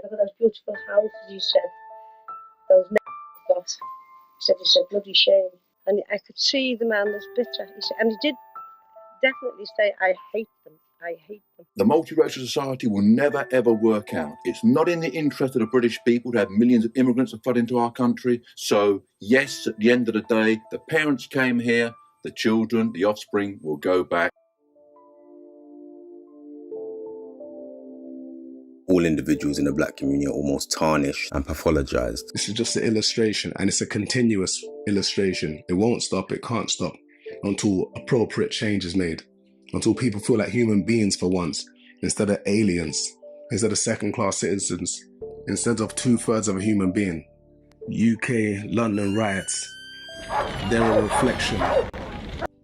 look at those beautiful houses, he said, those got. He said, it's a bloody shame. And I could see the man was bitter. He said, and he did definitely say, I hate them. I hate them. The multiracial society will never, ever work out. It's not in the interest of the British people to have millions of immigrants that flood into our country. So, yes, at the end of the day, the parents came here, the children, the offspring will go back. All individuals in the black community are almost tarnished and pathologized. This is just an illustration, and it's a continuous illustration. It won't stop, it can't stop until appropriate change is made, until people feel like human beings for once, instead of aliens, instead of second-class citizens, instead of 2/3 of a human being. UK London riots, they're a reflection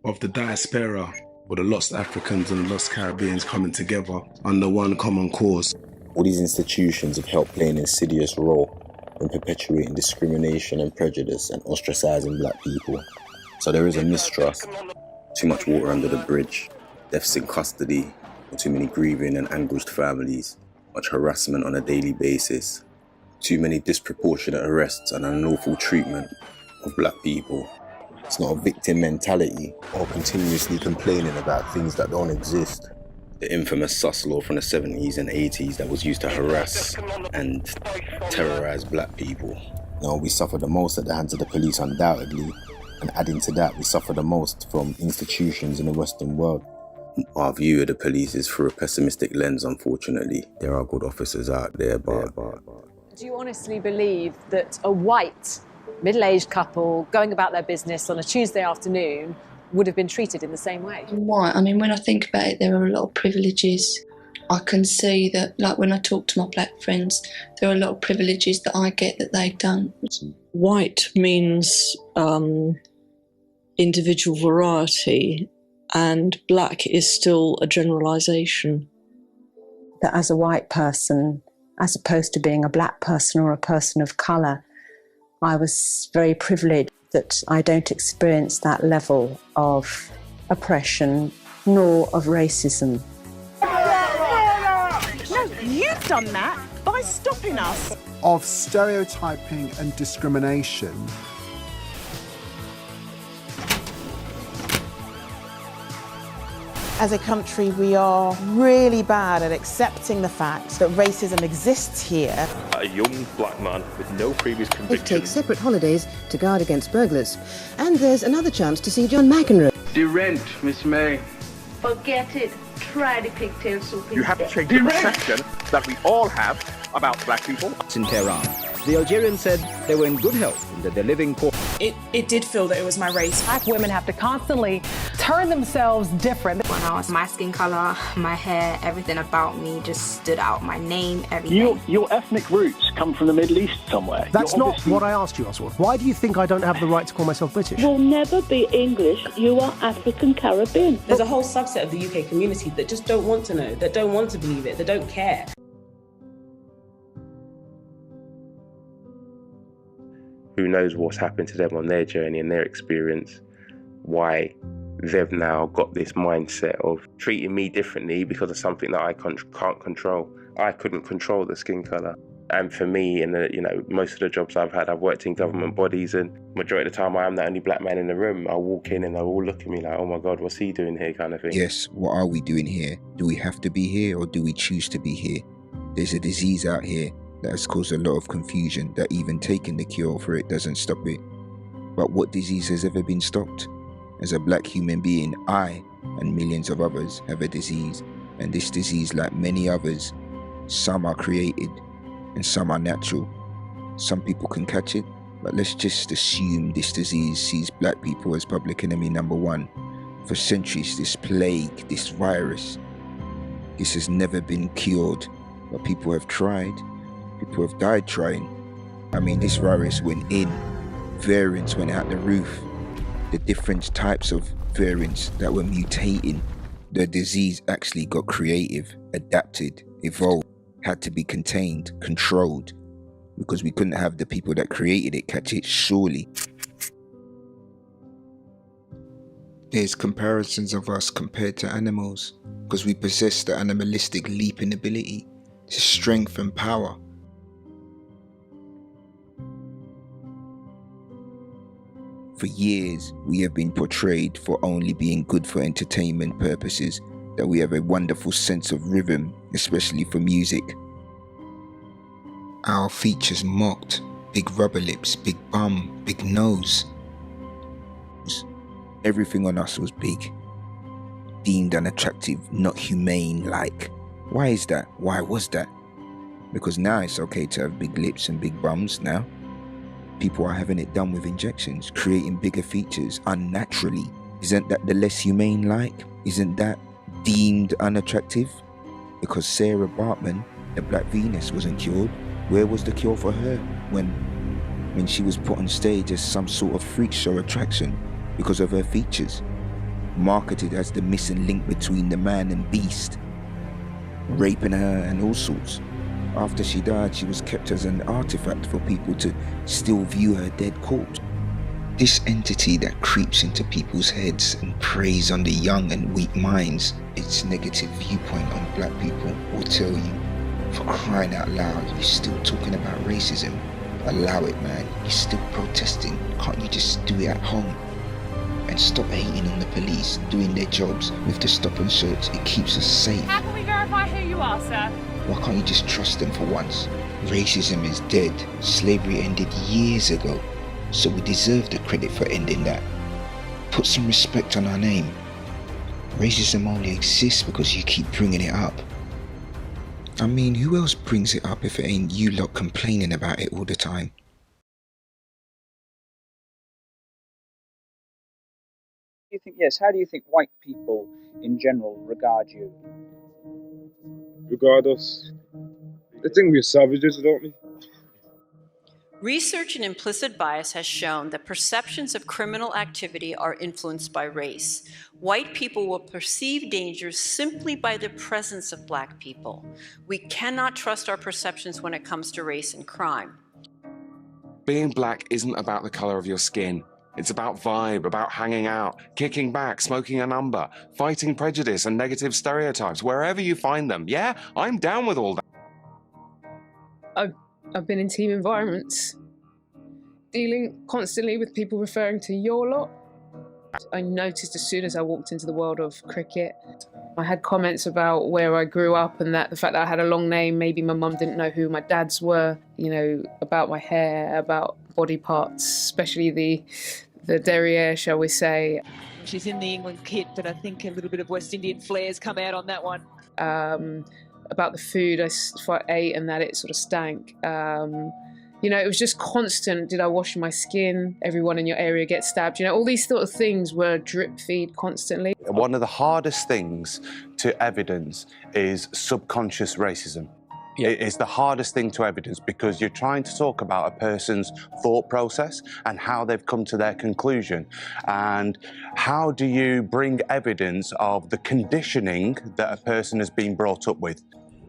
of the diaspora, or the lost Africans and lost Caribbeans coming together under one common cause. All these institutions have helped play an insidious role in perpetuating discrimination and prejudice and ostracizing black people. So there is a mistrust, too much water under the bridge, deaths in custody, or too many grieving and anguished families, much harassment on a daily basis, too many disproportionate arrests and unlawful treatment of black people. It's not a victim mentality or continuously complaining about things that don't exist. The infamous sus law from the 70s and 80s that was used to harass and terrorize black people. Now, we suffer the most at the hands of the police, undoubtedly, and adding to that, we suffer the most from institutions in the Western world. Our view of the police is through a pessimistic lens, unfortunately. There are good officers out there, but... Do you honestly believe that a white, middle-aged couple going about their business on a Tuesday afternoon would have been treated in the same way? Why? I mean, when I think about it, there are a lot of privileges. I can see that, like when I talk to my black friends, there are a lot of privileges that I get that they don't. White means individual variety, and black is still a generalisation. That as a white person, as opposed to being a black person or a person of colour, I was very privileged that I don't experience that level of oppression nor of racism. No, you've done that by stopping us. Of stereotyping and discrimination. As a country, we are really bad at accepting the fact that racism exists here. A young black man with no previous convictions. It takes separate holidays to guard against burglars. And there's another chance to see John McEnroe. The rent, Miss May. Forget it. Try the pigtail soup instead. You have to change the perception that we all have about black people. In Tehran, the Algerians said they were in good health and that they're living poor. It did feel that it was my race. Black women have to constantly turn themselves different. When I was my skin color, my hair, everything about me just stood out. My name, everything. Your ethnic roots come from the Middle East somewhere. That's not what I asked you, Oswald. Why do you think I don't have the right to call myself British? You'll never be English. You are African Caribbean. There's a whole subset of the UK community that just don't want to know, that don't want to believe it, that don't care. Who knows what's happened to them on their journey and their experience, why they've now got this mindset of treating me differently because of something that I can't control. I couldn't control the skin colour. And for me, most of the jobs I've had, I've worked in government bodies, and majority of the time I am the only black man in the room. I walk in and they'll all look at me like, oh my God, what's he doing here, kind of thing. Yes, what are we doing here? Do we have to be here or do we choose to be here? There's a disease out here that has caused a lot of confusion, that even taking the cure for it doesn't stop it. But what disease has ever been stopped? As a black human being, I and millions of others have a disease, and this disease, like many others, some are created and some are natural. Some people can catch it, but let's just assume this disease sees black people as public enemy number one. For centuries, this plague, this virus, this has never been cured, but people have tried. People have died trying. I mean, this virus went in, variants went out the roof. The different types of variants that were mutating, the disease actually got creative, adapted, evolved, had to be contained, controlled, because we couldn't have the people that created it catch it, surely. There's comparisons of us compared to animals, because we possess the animalistic leaping ability to strength and power. for years, we have been portrayed for only being good for entertainment purposes, that we have a wonderful sense of rhythm, especially for music. Our features mocked, big rubber lips, big bum, big nose. Everything on us was big, deemed unattractive, not humane like. Why is that? Why was that? Because now it's okay to have big lips and big bums now. People are having it done with injections, creating bigger features unnaturally. Isn't that the less humane like? Isn't that deemed unattractive? Because Sarah Bartman, the Black Venus, wasn't cured. Where was the cure for her when she was put on stage as some sort of freak show attraction because of her features? Marketed as the missing link between the man and beast, raping her and all sorts. After she died, she was kept as an artifact for people to still view her dead corpse. This entity that creeps into people's heads and preys on the young and weak minds, its negative viewpoint on black people will tell you, for crying out loud, you're still talking about racism. Allow it, man. You're still protesting. Can't you just do it at home? And stop hating on the police doing their jobs with the stop and search. It keeps us safe. How can we verify who you are, sir? Why can't you just trust them for once? Racism is dead. Slavery ended years ago, so we deserve the credit for ending that. Put some respect on our name. Racism only exists because you keep bringing it up. I mean, who else brings it up if it ain't you lot complaining about it all the time? How do you think white people in general regard you? Regard us? They think we're savages, don't they? Research in implicit bias has shown that perceptions of criminal activity are influenced by race. White people will perceive dangers simply by the presence of black people. We cannot trust our perceptions when it comes to race and crime. Being black isn't about the color of your skin. It's about vibe, about hanging out, kicking back, smoking a number, fighting prejudice and negative stereotypes, wherever you find them. Yeah, I'm down with all that. I've been in team environments, dealing constantly with people referring to your lot. I noticed as soon as I walked into the world of cricket, I had comments about where I grew up and that the fact that I had a long name, maybe my mum didn't know who my dads were, about my hair, about body parts, especially the derriere, shall we say. She's in the England kit, but I think a little bit of West Indian flair's come out on that one. About the food I ate and that it sort of stank. It was just constant. Did I wash my skin? Everyone in your area gets stabbed. All these sort of things were drip feed constantly. One of the hardest things to evidence is subconscious racism. It's the hardest thing to evidence because you're trying to talk about a person's thought process and how they've come to their conclusion. And how do you bring evidence of the conditioning that a person has been brought up with?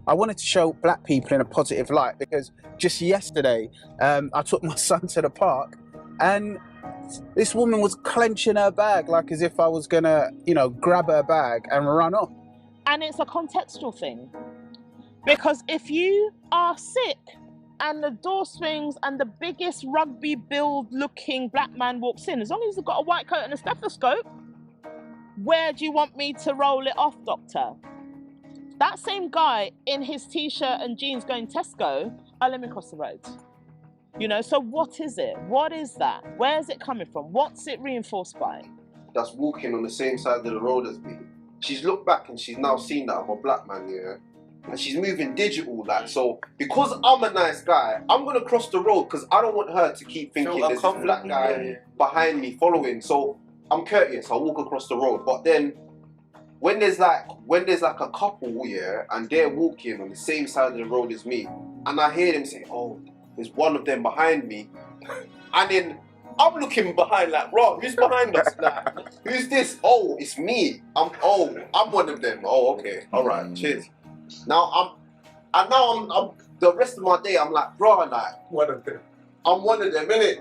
I wanted to show black people in a positive light because just yesterday I took my son to the park and this woman was clenching her bag like as if I was gonna, grab her bag and run off. And it's a contextual thing. Because if you are sick and the door swings and the biggest rugby build looking black man walks in, as long as he's got a white coat and a stethoscope, where do you want me to roll it off, doctor? That same guy in his t-shirt and jeans going Tesco, let me cross the road. So what is it? What is that? Where is it coming from? What's it reinforced by? That's walking on the same side of the road as me. She's looked back and she's now seen that I'm a black man, yeah? And she's moving digital, like, so because I'm a nice guy, I'm gonna cross the road because I don't want her to keep thinking there's a black guy behind me following. So I'm courteous, I'll walk across the road. But then when there's like a couple, yeah, and they're walking on the same side of the road as me, and I hear them say, oh, there's one of them behind me, and then I'm looking behind like, bro, who's behind us? Like, who's this? Oh, it's me. I'm one of them. Oh, okay, all right, cheers. Now I'm the rest of my day I'm like, bro, like one of them. I'm one of them, innit?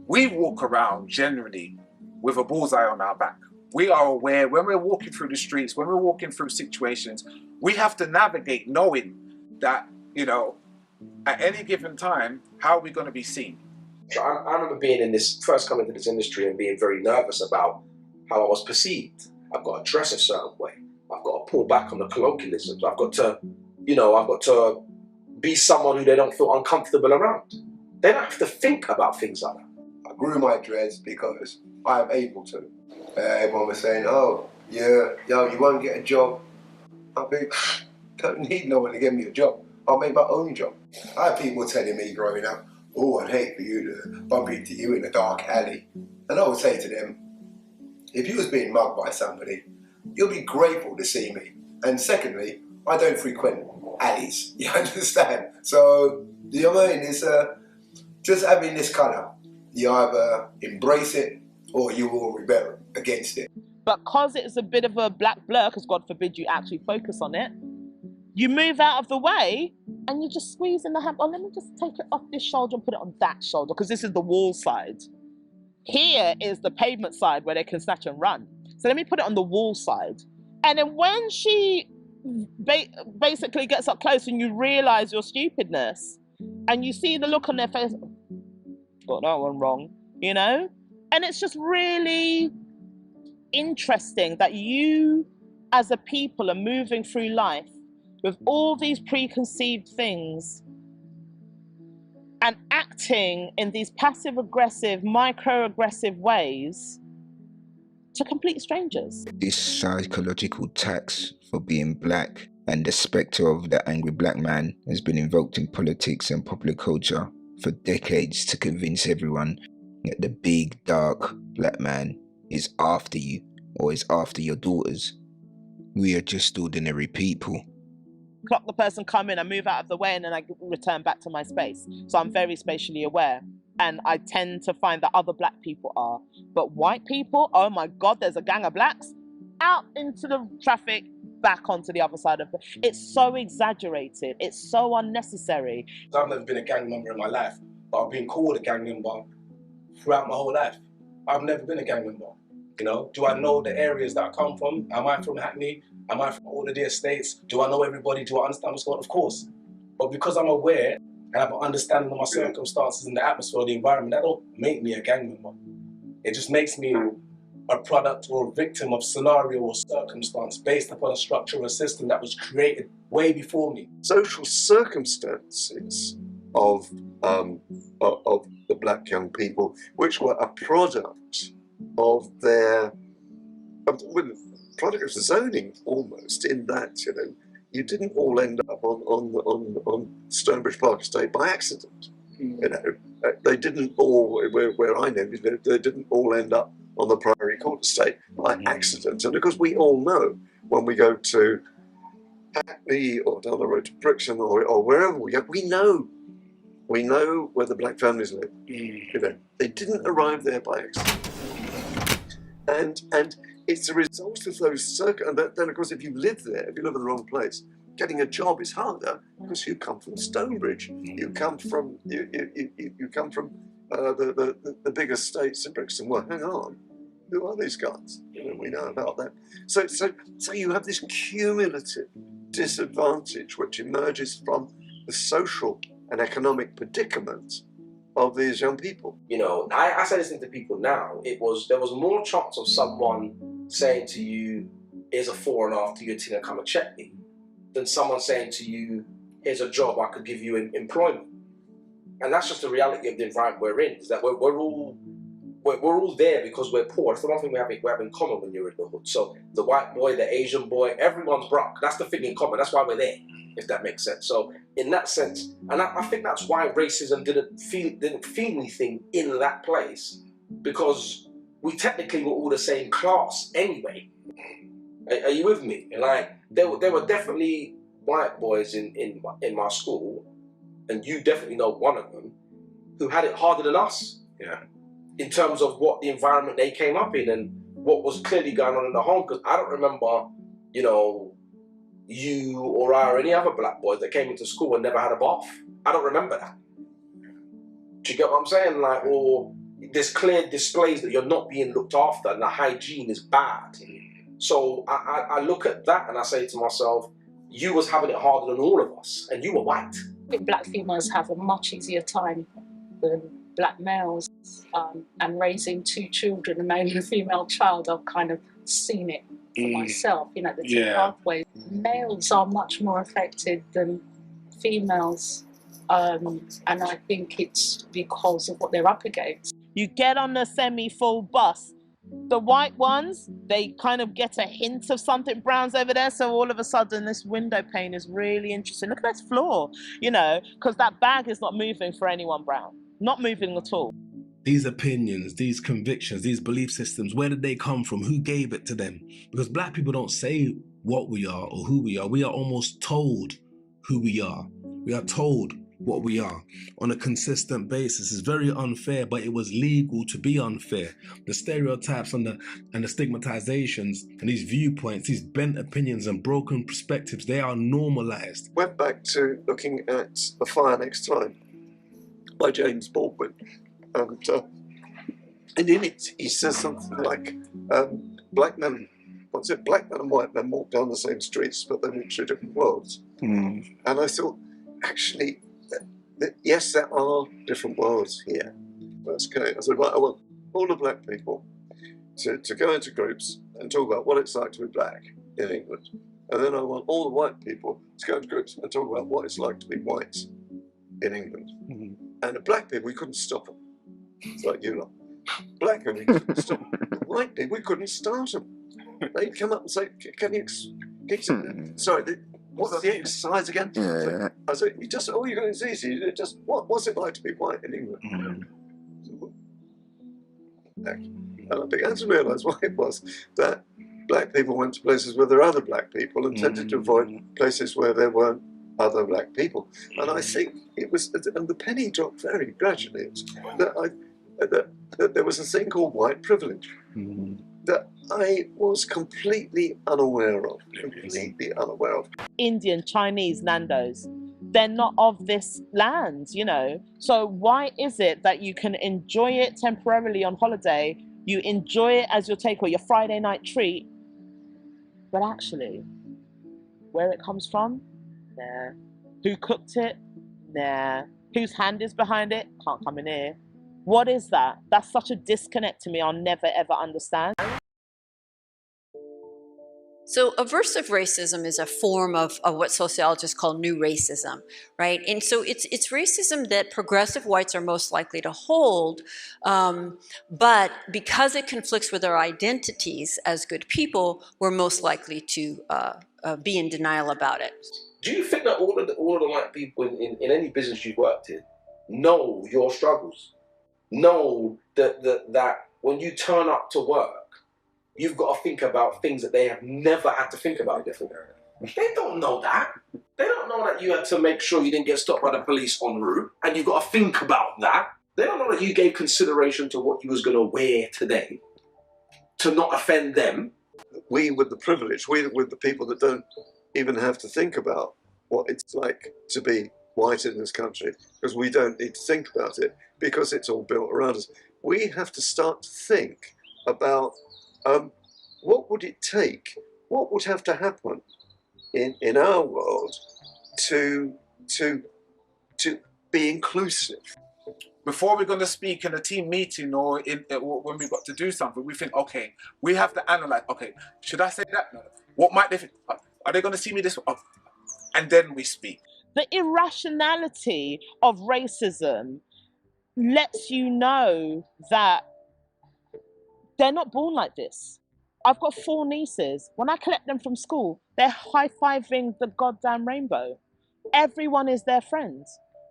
We walk around generally with a bullseye on our back. We are aware when we're walking through the streets, when we're walking through situations, we have to navigate knowing that, at any given time, how are we going to be seen? So I remember being in this, first coming to this industry and being very nervous about how I was perceived. I've got to dress a certain way. I've got to pull back on the colloquialisms. I've got to, I've got to be someone who they don't feel uncomfortable around. They don't have to think about things like that. I grew my dreads because I'm able to. Everyone was saying, oh, yeah, yo, you won't get a job. I think, don't need no one to give me a job. I'll make my own job. I had people telling me growing up, oh, I'd hate for you to bump into you in a dark alley. And I would say to them, if you was being mugged by somebody, you'll be grateful to see me. And secondly, I don't frequent alleys, you understand? So, you know what I mean? It's just having this colour. You either embrace it or you will rebel against it. Because it's a bit of a black blur, because God forbid you actually focus on it, you move out of the way and you just squeeze in the hand. Oh, let me just take it off this shoulder and put it on that shoulder, because this is the wall side. Here is the pavement side where they can snatch and run. So let me put it on the wall side. And then when she basically gets up close and you realize your stupidness and you see the look on their face, got that one wrong, And it's just really interesting that you as a people are moving through life with all these preconceived things and acting in these passive-aggressive, microaggressive ways to complete strangers. This psychological tax for being black and the spectre of the angry black man has been invoked in politics and popular culture for decades to convince everyone that the big, dark black man is after you or is after your daughters. We are just ordinary people. Clock the person come in, I move out of the way, and then I return back to my space. So I'm very spatially aware. And I tend to find that other black people are. But white people, oh my God, there's a gang of blacks out into the traffic, back onto the other side of it. It's so exaggerated. It's so unnecessary. I've never been a gang member in my life, but I've been called a gang member throughout my whole life. I've never been a gang member. Do I know the areas that I come from? Am I from Hackney? Am I from all of the estates? Do I know everybody? Do I understand what's going on? Of course. But because I'm aware and have an understanding of my circumstances and the atmosphere, the environment, that don't make me a gang member. It just makes me a product or a victim of scenario or circumstance based upon a structure or a system that was created way before me. Social circumstances of the black young people, which were a product of their product of zoning, almost, in that you didn't all end up on Stonebridge Park Estate by accident. They didn't all, where I know, they didn't all end up on the Priory Court Estate by accident. And because we all know when we go to Hackney or down the road to Brixton or wherever we go, we know where the black families live. They didn't arrive there by accident. And it's a result of those circumstances. And then, of course, if you live there, if you live in the wrong place, getting a job is harder because you come from Stonebridge. You come from you come from the big estates in Brixton. Well, hang on, who are these guys? We know about that. So you have this cumulative disadvantage which emerges from the social and economic predicament of these young people. I say this to people now. There was more chance of someone saying to you, here's a 4.5 to you to come and check me, than someone saying to you, here's a job, I could give you employment. And that's just the reality of the environment we're in, is that we're all there because we're poor. It's the one thing we have in common when you're in the hood. So the white boy, the Asian boy, everyone's broke. That's the thing in common. That's why we're there, if that makes sense. So in that sense, and I think that's why racism didn't feel anything in that place, because we technically were all the same class anyway. Are you with me? And there were definitely white boys in my school, and you definitely know one of them, who had it harder than us. Yeah. In terms of what the environment they came up in and what was clearly going on in the home. Because I don't remember, you or I or any other black boys that came into school and never had a bath. I don't remember that. Do you get what I'm saying? Or there's clear displays that you're not being looked after and the hygiene is bad. So I look at that and I say to myself, you was having it harder than all of us, and you were white. I think black females have a much easier time than black males. And raising two children, a male and a female child, I've kind of seen it for myself, you know, the two pathways. Males are much more affected than females. And I think it's because of what they're up against. You get on the semi-full bus. The white ones, they kind of get a hint of something brown's over there, so all of a sudden this window pane is really interesting. Look at this floor, you know, because that bag is not moving for anyone brown. Not moving at all. These opinions, these convictions, these belief systems, where did they come from? Who gave it to them? Because black people don't say what we are or who we are. We are almost told who we are. We are told what we are on a consistent basis. It's very unfair, but it was legal to be unfair. The stereotypes and the stigmatizations and these viewpoints, these bent opinions and broken perspectives, they are normalized. Went back to looking at The Fire Next Time by James Baldwin. And in it, he says something like, black men and white men walk down the same streets, but they're in two different worlds. And I thought, actually, yes, there are different worlds here. That's okay. I said, right, I want all the black people to go into groups and talk about what it's like to be black in England. And then I want all the white people to go into groups and talk about what it's like to be white in England. And the black people, we couldn't stop them. It's like you lot. Black people, we couldn't stop them. The white people, we couldn't start them. They'd come up and say, can you sorry, what's the exercise again? Yeah. I said, you just, all you're going to see is just, what's it like to be white in England? And I began to realise what it was, that black people went to places where there were other black people and tended to avoid places where there weren't other black people. And I think it was, and the penny dropped very gradually, it was that there was a thing called white privilege that I was completely unaware of, Indian, Chinese, Nando's, they're not of this land, you know. So why is it that you can enjoy it temporarily on holiday, you enjoy it as your takeaway, your Friday night treat, but actually, where it comes from? Nah. Who cooked it? Nah. Whose hand is behind it? Can't come in here. What is that? That's such a disconnect to me I'll never ever understand. So aversive racism is a form of what sociologists call new racism, right? And so it's racism that progressive whites are most likely to hold, but because it conflicts with our identities as good people, we're most likely to be in denial about it. Do you think that all of the white people in any business you've worked in know your struggles? Know that when you turn up to work, you've got to think about things that they have never had to think about before. They don't know that. They don't know that you had to make sure you didn't get stopped by the police en route, and you've got to think about that. They don't know that you gave consideration to what you was going to wear today to not offend them. We with the privilege, we with the people that don't even have to think about what it's like to be white in this country, because we don't need to think about it, because it's all built around us. We have to start to think about what would it take, what would have to happen in our world to be inclusive. Before we're going to speak in a team meeting or when we've got to do something, we think, okay, we have to analyse, okay, should I say that? No. What might they think? Are they going to see me this way? Oh. And then we speak. The irrationality of racism lets you know that they're not born like this. I've got 4 nieces. When I collect them from school, they're high-fiving the goddamn rainbow. Everyone is their friend.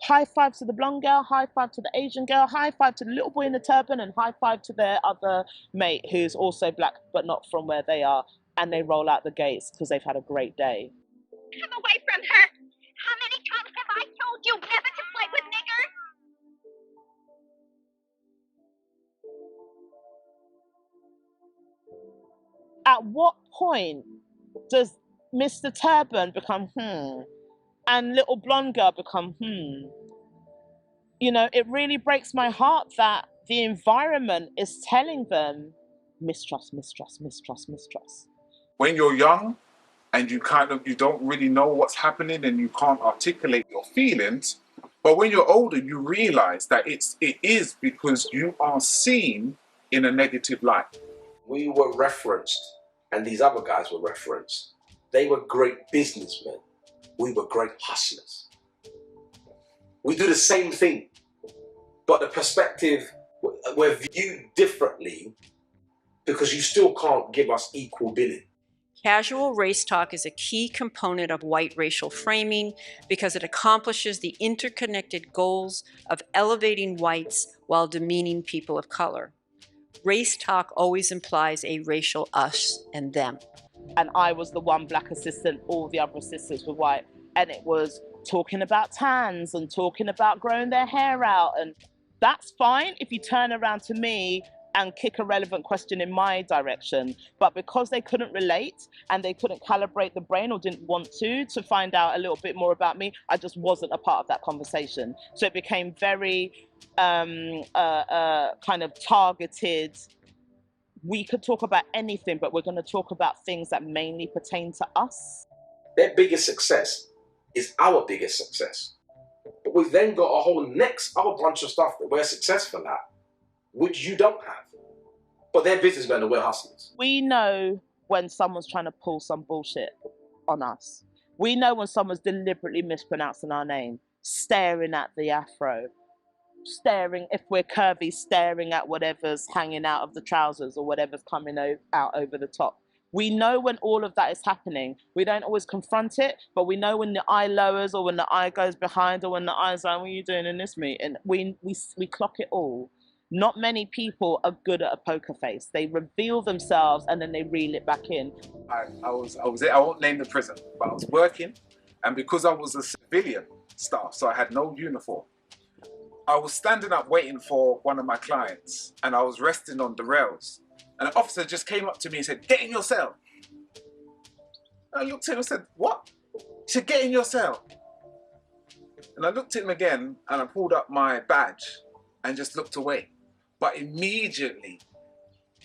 High five to the blonde girl, high five to the Asian girl, high five to the little boy in the turban, and high five to their other mate who's also black but not from where they are. And they roll out the gates because they've had a great day. Come away from her! How many times have I told you never to play with niggers? At what point does Mr. Turban become and little blonde girl become You know, it really breaks my heart that the environment is telling them mistrust, mistrust, mistrust, mistrust. When you're young and you don't really know what's happening and you can't articulate your feelings. But when you're older, you realize that it is because you are seen in a negative light. We were referenced, and these other guys were referenced. They were great businessmen. We were great hustlers. We do the same thing, but the perspective, we're viewed differently because you still can't give us equal billing. Casual race talk is a key component of white racial framing because it accomplishes the interconnected goals of elevating whites while demeaning people of color. Race talk always implies a racial us and them. And I was the one black assistant, all the other assistants were white. And it was talking about tans and talking about growing their hair out. And that's fine if you turn around to me and kick a relevant question in my direction. But because they couldn't relate and they couldn't calibrate the brain or didn't want to find out a little bit more about me, I just wasn't a part of that conversation. So it became very kind of targeted. We could talk about anything, but we're going to talk about things that mainly pertain to us. Their biggest success is our biggest success. But we've then got a whole next other bunch of stuff that we're successful at, which you don't have. But they're businessmen and we're hustlers. We know when someone's trying to pull some bullshit on us. We know when someone's deliberately mispronouncing our name, staring at the afro, staring, if we're curvy, staring at whatever's hanging out of the trousers or whatever's coming out over the top. We know when all of that is happening. We don't always confront it, but we know when the eye lowers or when the eye goes behind or when the eye's like, what are you doing in this meeting? We clock it all. Not many people are good at a poker face. They reveal themselves and then they reel it back in. I won't name the prison, but I was working, and because I was a civilian staff, so I had no uniform, I was standing up waiting for one of my clients, and I was resting on the rails. And an officer just came up to me and said, "Get in your cell." And I looked at him and said, "What?" He said, "Get in your cell." And I looked at him again, and I pulled up my badge and just looked away. But immediately,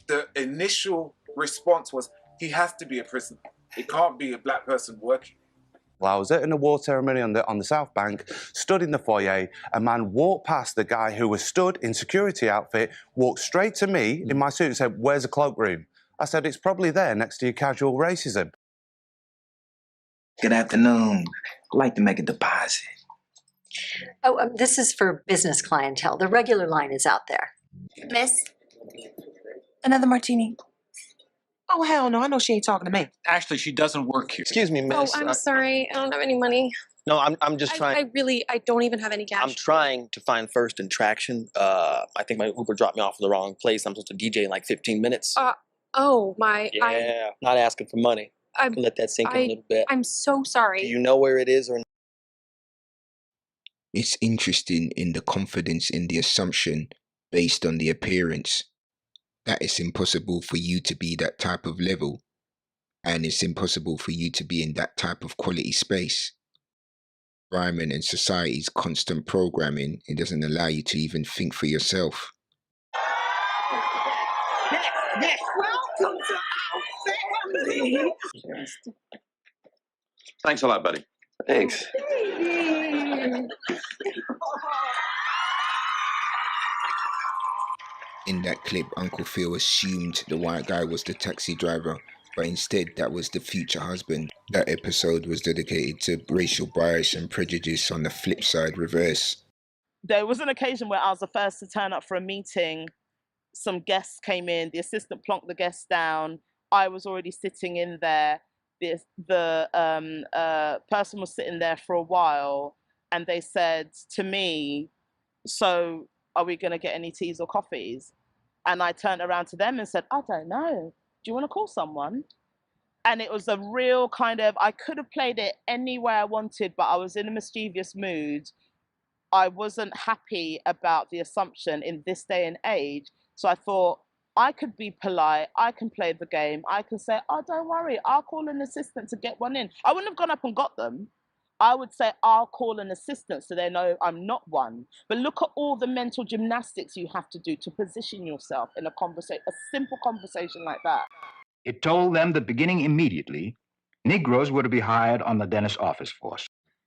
the initial response was, he has to be a prisoner. It can't be a black person working. Well, I was at an award ceremony on the South Bank, stood in the foyer. A man walked past the guy who was stood in security outfit, walked straight to me in my suit and said, "Where's the cloakroom?" I said, "It's probably there next to your casual racism." Good afternoon. I'd like to make a deposit. Oh, this is for business clientele. The regular line is out there. Miss, another martini. Oh, hell no, I know she ain't talking to me. Actually, she doesn't work here. Excuse me, miss. Oh, I'm sorry, I don't have any money. No, I'm just trying. I don't even have any cash. I'm trying to find First and Traction. I think my Uber dropped me off in the wrong place. I'm supposed to DJ in like 15 minutes. Oh, my. Yeah, not asking for money. Let that sink in a little bit. I'm so sorry. Do you know where it is or not? It's interesting in the confidence in the assumption based on the appearance that it's impossible for you to be that type of level, and it's impossible for you to be in that type of quality space. Environment and society's constant programming, it doesn't allow you to even think for yourself. Yes, welcome to our family. Thanks a lot, buddy. Thanks. In that clip, Uncle Phil assumed the white guy was the taxi driver, but instead that was the future husband. That episode was dedicated to racial bias and prejudice on the flip side reverse. There was an occasion where I was the first to turn up for a meeting. Some guests came in, the assistant plonked the guests down. I was already sitting in there. The person was sitting there for a while, and they said to me, "So are we going to get any teas or coffees?" And I turned around to them and said, "I don't know. Do you want to call someone?" And it was a real kind of, I could have played it any way I wanted, but I was in a mischievous mood. I wasn't happy about the assumption in this day and age. So I thought, I could be polite, I can play the game, I can say, "Oh, don't worry, I'll call an assistant to get one in." I wouldn't have gone up and got them. I would say, "I'll call an assistant so they know I'm not one." But look at all the mental gymnastics you have to do to position yourself in a conversation, a simple conversation like that. It told them that beginning immediately, Negroes were to be hired on the dentist office force.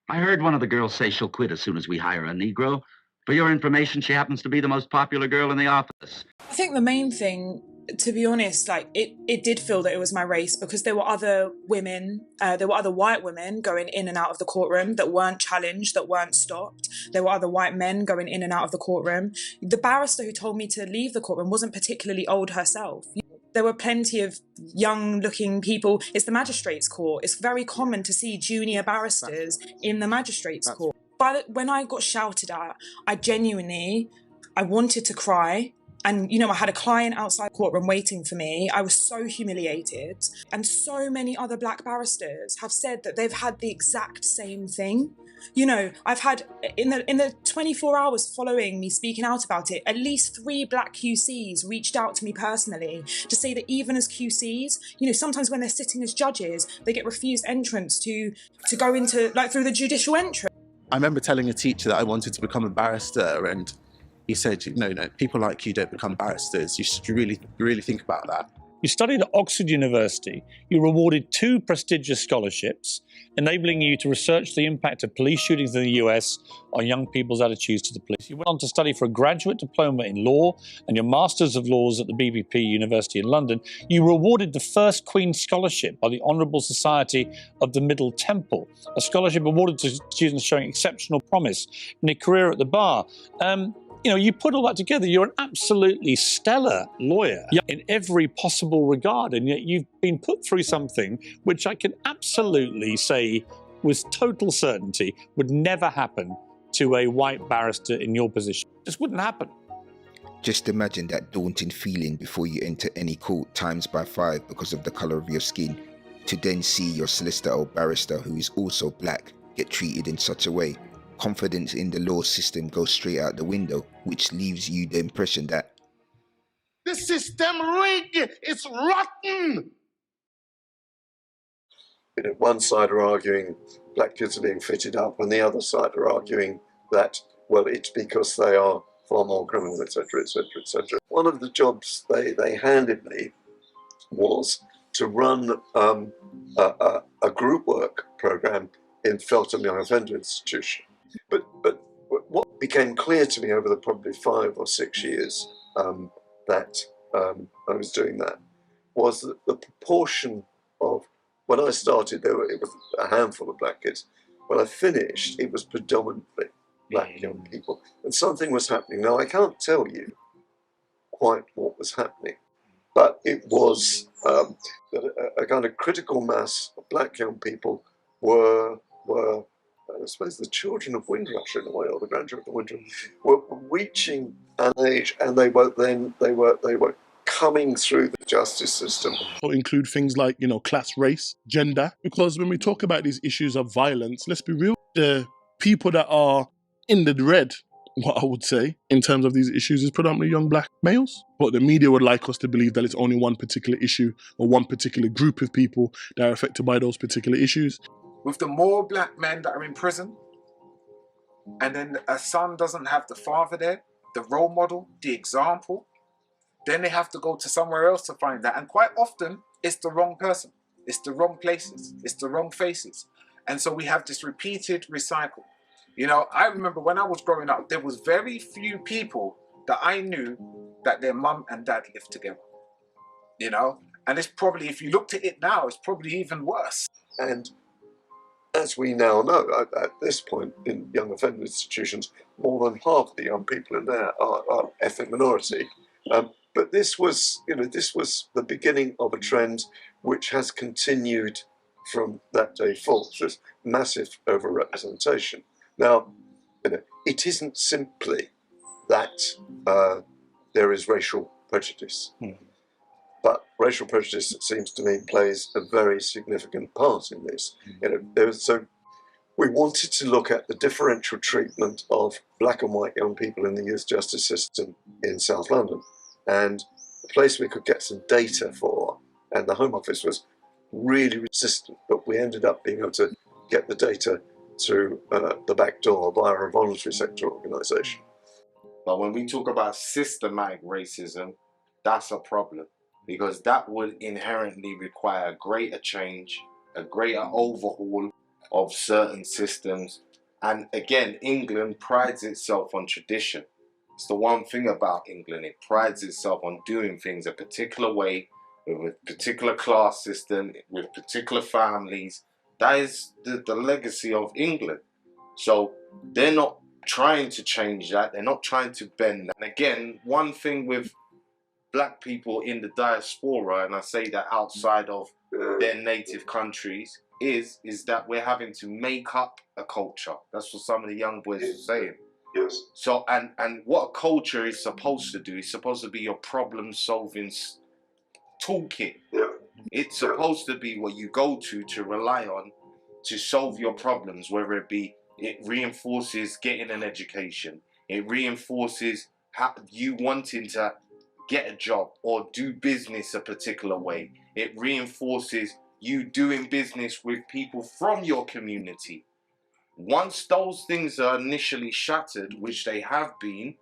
I heard one of the girls say she'll quit as soon as we hire a Negro. For your information, she happens to be the most popular girl in the office. I think the main thing, to be honest, like it did feel that it was my race because there were other women, there were other white women going in and out of the courtroom that weren't challenged, that weren't stopped. There were other white men going in and out of the courtroom. The barrister who told me to leave the courtroom wasn't particularly old herself. There were plenty of young-looking people. It's the magistrates' court. It's very common to see junior barristers in the magistrates' court. When I got shouted at, I wanted to cry. And, you know, I had a client outside the courtroom waiting for me. I was so humiliated. And so many other black barristers have said that they've had the exact same thing. You know, I've had, in the 24 hours following me speaking out about it, at least 3 black QCs reached out to me personally to say that even as QCs, you know, sometimes when they're sitting as judges, they get refused entrance to go into, like, through the judicial entrance. I remember telling a teacher that I wanted to become a barrister, and he said, no, people like you don't become barristers. You should really think about that. You studied at Oxford University. You were awarded 2 prestigious scholarships, enabling you to research the impact of police shootings in the US on young people's attitudes to the police. You went on to study for a graduate diploma in law and your Masters of Laws at the BBP University in London. You were awarded the first Queen's Scholarship by the Honourable Society of the Middle Temple, a scholarship awarded to students showing exceptional promise in a career at the bar. You know, you put all that together, you're an absolutely stellar lawyer in every possible regard, and yet you've been put through something which I can absolutely say with total certainty would never happen to a white barrister in your position. Just wouldn't happen. Just imagine that daunting feeling before you enter any court times by 5 because of the colour of your skin, to then see your solicitor or barrister who is also black get treated in such a way. Confidence in the law system goes straight out the window, which leaves you the impression that the system rigged, it's rotten. You know, one side are arguing black kids are being fitted up, and the other side are arguing that, well, it's because they are far more criminal, etc., etc., etc. One of the jobs they handed me was to run a group work program in Feltham Young Offender Institution. But what became clear to me over the probably 5 or 6 years that I was doing that was that the proportion of, when I started, it was a handful of black kids. When I finished, it was predominantly black young people. And something was happening. Now, I can't tell you quite what was happening, but it was a kind of critical mass of black young people were I suppose the children of Windrush in a way, or the grandchildren of Windrush, were reaching an age, and they were coming through the justice system. Or include things like, you know, class, race, gender, because when we talk about these issues of violence, let's be real, the people that are in the red, what I would say, in terms of these issues, is predominantly young black males. But the media would like us to believe that it's only one particular issue or one particular group of people that are affected by those particular issues. With the more black men that are in prison, and then a son doesn't have the father there, the role model, the example, then they have to go to somewhere else to find that. And quite often, it's the wrong person. It's the wrong places. It's the wrong faces. And so we have this repeated recycle. You know, I remember when I was growing up, there was very few people that I knew that their mum and dad lived together. You know? And it's probably, if you looked at it now, it's probably even worse. And as we now know, at this point in young offender institutions, more than half the young people in there are ethnic minority. But this was, you know, this was the beginning of a trend which has continued from that day forth. This massive overrepresentation. Now, you know, it isn't simply that there is racial prejudice. But racial prejudice, it seems to me, plays a very significant part in this. You know, so we wanted to look at the differential treatment of black and white young people in the youth justice system in South London, and the place we could get some data for, and the Home Office was really resistant, but we ended up being able to get the data through the back door via a voluntary sector organisation. But when we talk about systematic racism, that's a problem, because that would inherently require greater change a greater overhaul of certain systems. And again, England prides itself on tradition. It's the one thing about England, it prides itself on doing things a particular way, with a particular class system, with particular families. That is the legacy of England. So they're not trying to change that. They're not trying to bend that. And again, one thing with black people in the diaspora, and I say that outside of their native countries, is that we're having to make up a culture. That's what some of the young boys are saying. Yes. So, and what a culture is supposed to do, is supposed to be your problem-solving toolkit. Yeah. It's supposed to be what you go to rely on to solve your problems, whether it be, it reinforces getting an education, it reinforces you wanting to get a job or do business a particular way, it reinforces you doing business with people from your community. Once those things are initially shattered, which they have been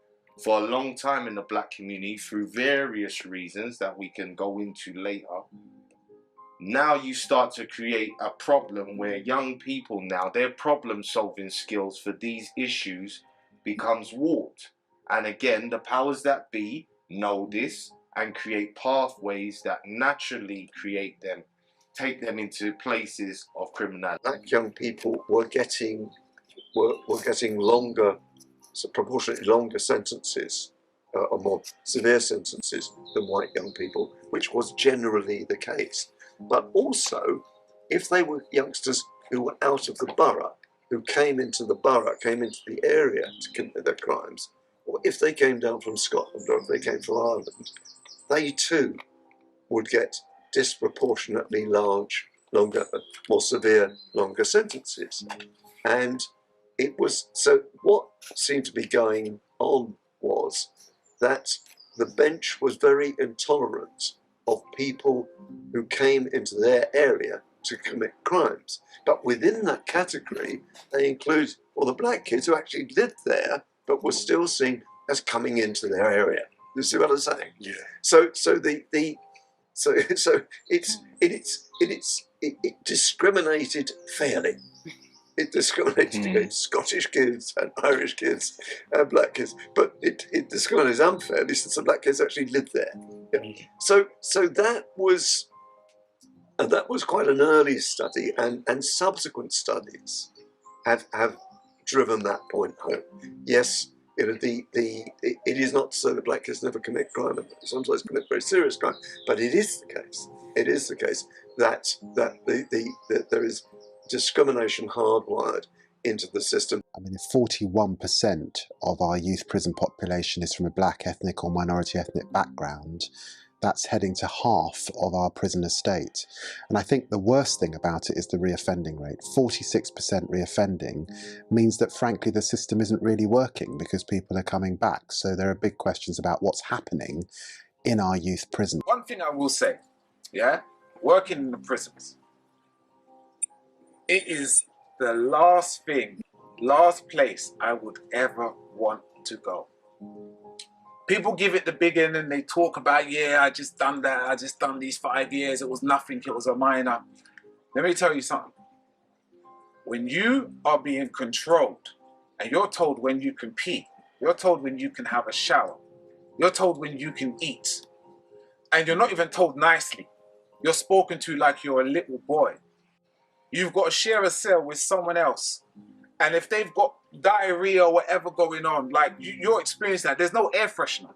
for a long time in the black community through various reasons that we can go into later, now you start to create a problem where young people now, their problem solving skills for these issues becomes warped. And again, the powers that be know this and create pathways that naturally take them into places of criminality. Black young people were getting longer, so proportionately longer sentences, or more severe sentences than white young people, which was generally the case. But also, if they were youngsters who were out of the borough, who came into the area to commit their crimes, or if they came down from Scotland or if they came from Ireland, they too would get disproportionately large, longer, more severe, longer sentences. And it was, so what seemed to be going on was that the bench was very intolerant of people who came into their area to commit crimes. But within that category, they include all the black kids who actually lived there, but were still seen as coming into their area. You see what I'm saying? Yeah. So it discriminated fairly. It discriminated against Scottish kids and Irish kids and black kids, but it discriminated unfairly since the black kids actually lived there. Yeah. So that was quite an early study, and subsequent studies have driven that point home. Yes, you know, it is not so that black kids never commit crime, and sometimes commit very serious crime, but it is the case. It is the case that there is discrimination hardwired into the system. I mean, if 41% of our youth prison population is from a black ethnic or minority ethnic background, that's heading to half of our prison estate. And I think the worst thing about it is the reoffending rate. 46% reoffending means that, frankly, the system isn't really working because people are coming back. So there are big questions about what's happening in our youth prison. One thing I will say, yeah, working in the prisons, it is the last place I would ever want to go. People give it the big end and they talk about, yeah, I just done that, I just done these 5 years, it was nothing, it was a minor. Let me tell you something. When you are being controlled and you're told when you can pee, you're told when you can have a shower, you're told when you can eat, and you're not even told nicely, you're spoken to like you're a little boy. You've got to share a cell with someone else. And if they've got diarrhea or whatever going on, like you're experiencing that, there's no air freshener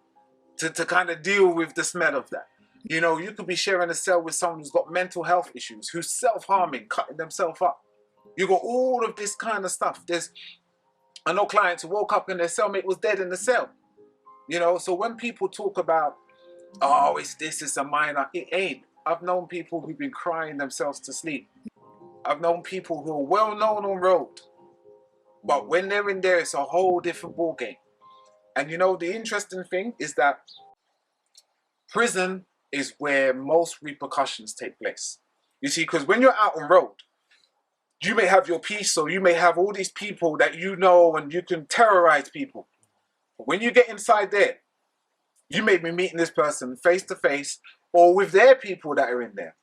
to kind of deal with the smell of that. You know, you could be sharing a cell with someone who's got mental health issues, who's self-harming, cutting themselves up. You got all of this kind of stuff. I know clients who woke up and their cellmate was dead in the cell. You know, so when people talk about, oh, it's a minor, it ain't. I've known people who've been crying themselves to sleep. I've known people who are well known on road, but when they're in there, it's a whole different ballgame. And you know, the interesting thing is that prison is where most repercussions take place. You see, because when you're out on road, you may have your peace, so you may have all these people that you know and you can terrorize people. But when you get inside there, you may be meeting this person face to face or with their people that are in there.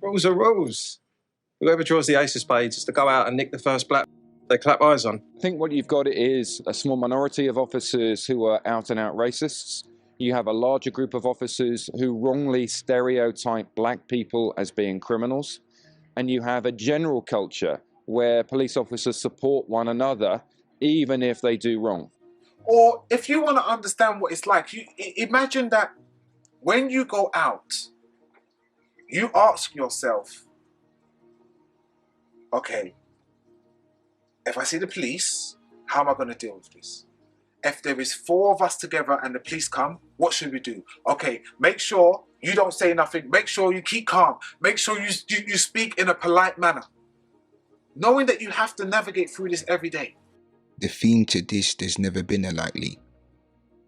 Rose a rose. Whoever draws the ace of spades is to go out and nick the first black they clap eyes on. I think what you've got is a small minority of officers who are out-and-out racists. You have a larger group of officers who wrongly stereotype black people as being criminals. And you have a general culture where police officers support one another, even if they do wrong. Or if you want to understand what it's like, you imagine that when you go out, you ask yourself, okay, if I see the police, how am I going to deal with this? If there is 4 of us together and the police come, what should we do? Okay, make sure you don't say nothing. Make sure you keep calm. Make sure you speak in a polite manner. Knowing that you have to navigate through this every day. The theme to this, there's never been a likely,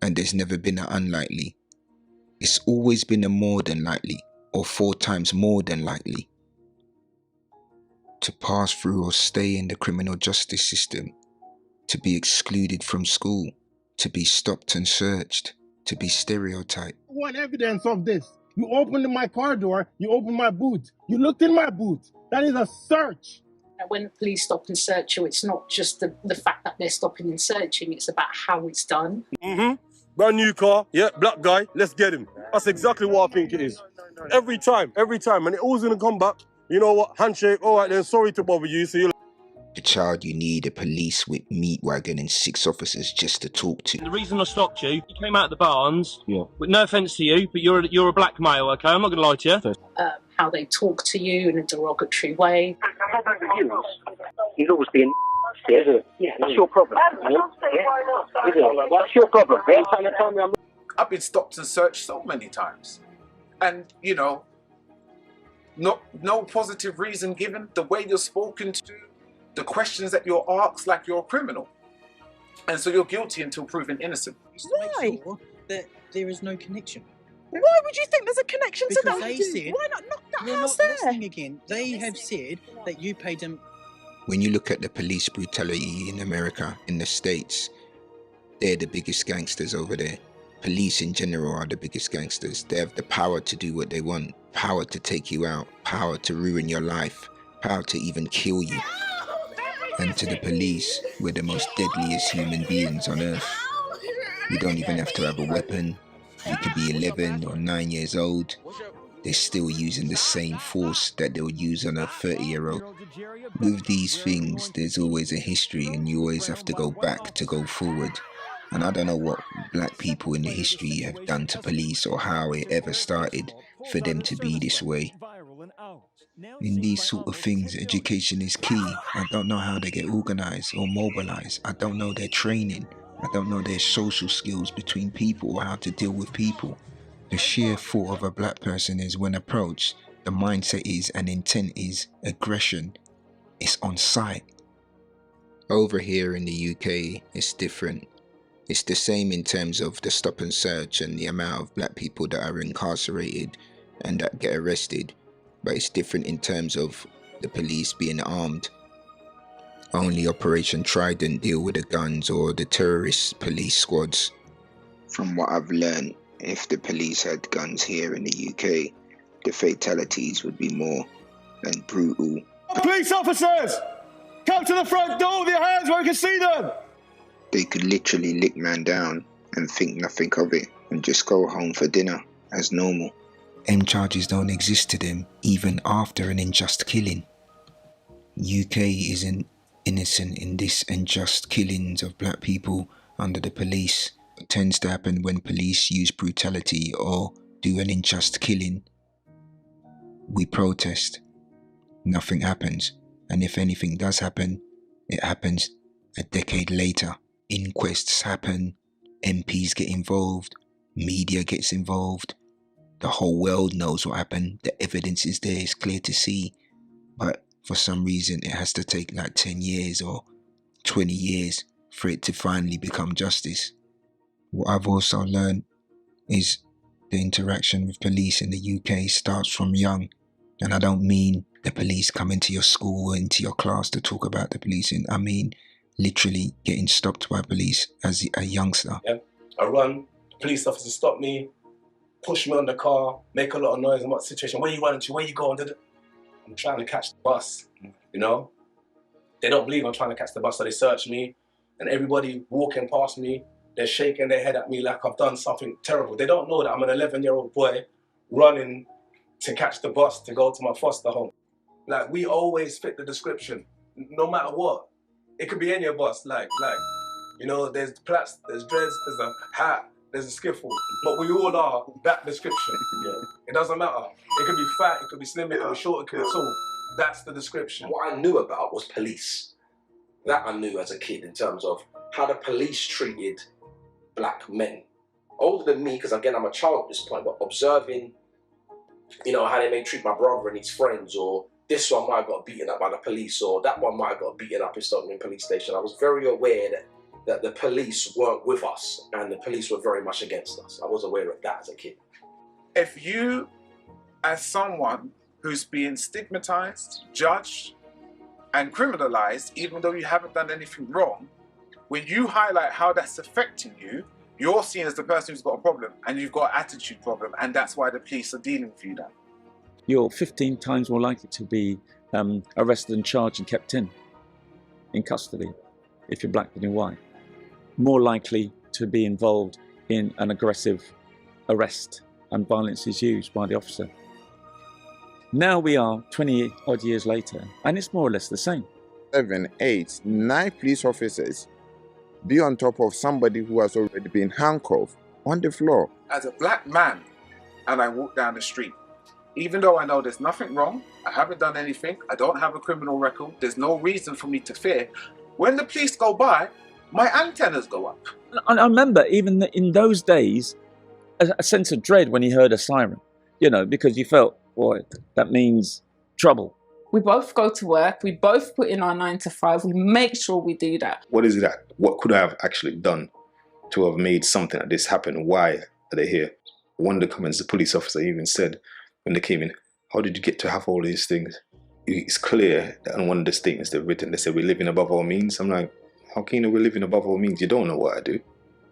and there's never been an unlikely. It's always been a more than likely, or 4 times more than likely. To pass through or stay in the criminal justice system, to be excluded from school, to be stopped and searched, to be stereotyped. What evidence of this? You opened my car door, you opened my boot, you looked in my boot. That is a search. When the police stop and search you, it's not just the fact that they're stopping and searching, it's about how it's done. Brand new car, yeah, black guy, let's get him. That's exactly what I think it is. Every time, and it always gonna come back. You know what, handshake, all right then, sorry to bother you, see you. The child you need a police with meat wagon and 6 officers just to talk to. The reason I stopped you came out of the barns, with no offence to you, but you're a black male, okay? I'm not going to lie to you. How they talk to you in a derogatory way. He's always being yeah, that's your problem. What's your problem? They're trying to tell me I'm... I've been stopped and searched so many times. And, you know, no positive reason given, the way you're spoken to, the questions that you're asked like you're a criminal. And so you're guilty until proven innocent. Why? That there is no connection. Why would you think there's a connection to that? They said, why not knock that you're house not there? listening again. They have said that you paid them. When you look at the police brutality in America, in the States, they're the biggest gangsters over there. Police in general are the biggest gangsters. They have the power to do what they want, power to take you out, power to ruin your life, power to even kill you. And to the police, we're the most deadliest human beings on earth. You don't even have to have a weapon. You could be 11 or 9 years old. They're still using the same force that they'll use on a 30-year-old. With these things, there's always a history and you always have to go back to go forward. And I don't know what black people in the history have done to police or how it ever started for them to be this way. In these sort of things, education is key. I don't know how they get organized or mobilized. I don't know their training. I don't know their social skills between people or how to deal with people. The sheer thought of a black person is when approached, the mindset is and intent is aggression. It's on sight. Over here in the UK, it's different. It's the same in terms of the stop and search and the amount of black people that are incarcerated and that get arrested. But it's different in terms of the police being armed. Only Operation Trident deal with the guns or the terrorist police squads. From what I've learned, if the police had guns here in the UK, the fatalities would be more and brutal. Police officers! Come to the front door with your hands where we can see them! They could literally lick man down and think nothing of it and just go home for dinner as normal. M charges don't exist to them even after an unjust killing. UK isn't innocent in this unjust killings of black people under the police. It tends to happen when police use brutality or do an unjust killing. We protest. Nothing happens. And if anything does happen, it happens a decade later. Inquests happen, MPs get involved, media gets involved. The whole world knows what happened. The evidence is there, it's clear to see. But for some reason, it has to take like 10 years or 20 years for it to finally become justice. What I've also learned is the interaction with police in the UK starts from young. And I don't mean the police come into your school or into your class to talk about the policing. I mean literally getting stopped by police as a youngster. Yeah. I run, police officer stop me, push me on the car, make a lot of noise in what situation, where you running to, where you going, I'm trying to catch the bus, you know? They don't believe I'm trying to catch the bus, so they search me, and everybody walking past me, they're shaking their head at me like I've done something terrible. They don't know that I'm an 11-year-old boy running to catch the bus to go to my foster home. Like, we always fit the description, no matter what. It could be any of us, like, you know, there's plaits, there's dreads, there's a hat, there's a skiffle, but we all are that description. It doesn't matter. It could be fat, it could be slim, it could be short, it could be tall. That's the description. What I knew about was police. That I knew as a kid in terms of how the police treated black men. Older than me, because again, I'm a child at this point, but observing, you know, how they may treat my brother and his friends, or this one might have got beaten up by the police, or that one might have got beaten up in Stockton police station. I was very aware that the police weren't with us and the police were very much against us. I was aware of that as a kid. If you, as someone who's being stigmatized, judged, and criminalized, even though you haven't done anything wrong, when you highlight how that's affecting you, you're seen as the person who's got a problem, and you've got an attitude problem, and that's why the police are dealing with you now. You're 15 times more likely to be arrested and charged and kept in custody if you're black than you're white. More likely to be involved in an aggressive arrest and violence is used by the officer. Now we are 20 odd years later, and it's more or less the same. 7, 8, 9 police officers be on top of somebody who has already been handcuffed on the floor. As a black man, and I walk down the street, even though I know there's nothing wrong, I haven't done anything, I don't have a criminal record, there's no reason for me to fear, when the police go by, my antennas go up. I remember even in those days, a sense of dread when you heard a siren, you know, because you felt, boy, that means trouble. We both go to work, we both put in our 9 to 5, we make sure we do that. What is that? What could I have actually done to have made something like this happen? Why are they here? One of the comments the police officer even said when they came in, how did you get to have all these things? It's clear that in one of the statements they've written, they said we're living above our means. I'm like, how can you know we're living above our means? You don't know what I do.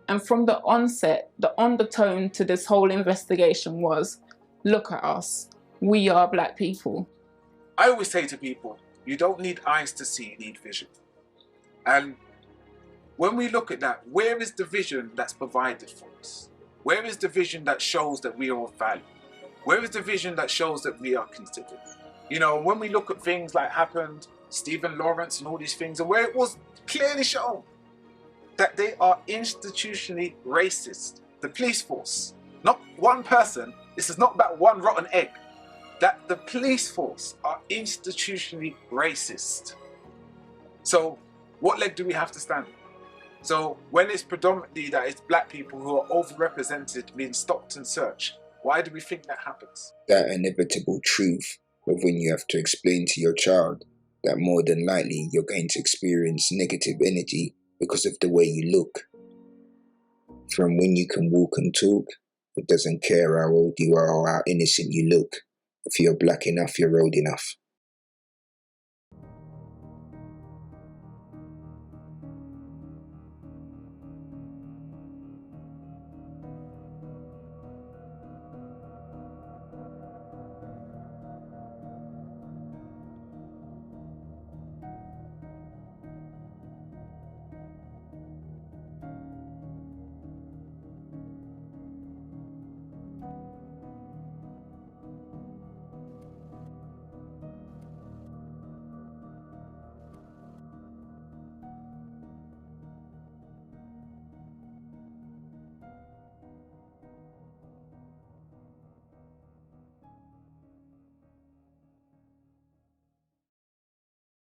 And from the onset, the undertone to this whole investigation was, look at us, we are black people. I always say to people, you don't need eyes to see, you need vision. And when we look at that, where is the vision that's provided for us? Where is the vision that shows that we are of value? Where is the vision that shows that we are considered? You know, when we look at things like happened, Stephen Lawrence and all these things, and where it was clearly shown that they are institutionally racist. The police force, not one person, this is not about one rotten egg, that the police force are institutionally racist. So what leg do we have to stand on? So when it's predominantly that it's black people who are overrepresented being stopped and searched, why do we think that happens? That inevitable truth of when you have to explain to your child that more than likely you're going to experience negative energy because of the way you look. From when you can walk and talk, it doesn't care how old you are or how innocent you look. If you're black enough, you're old enough.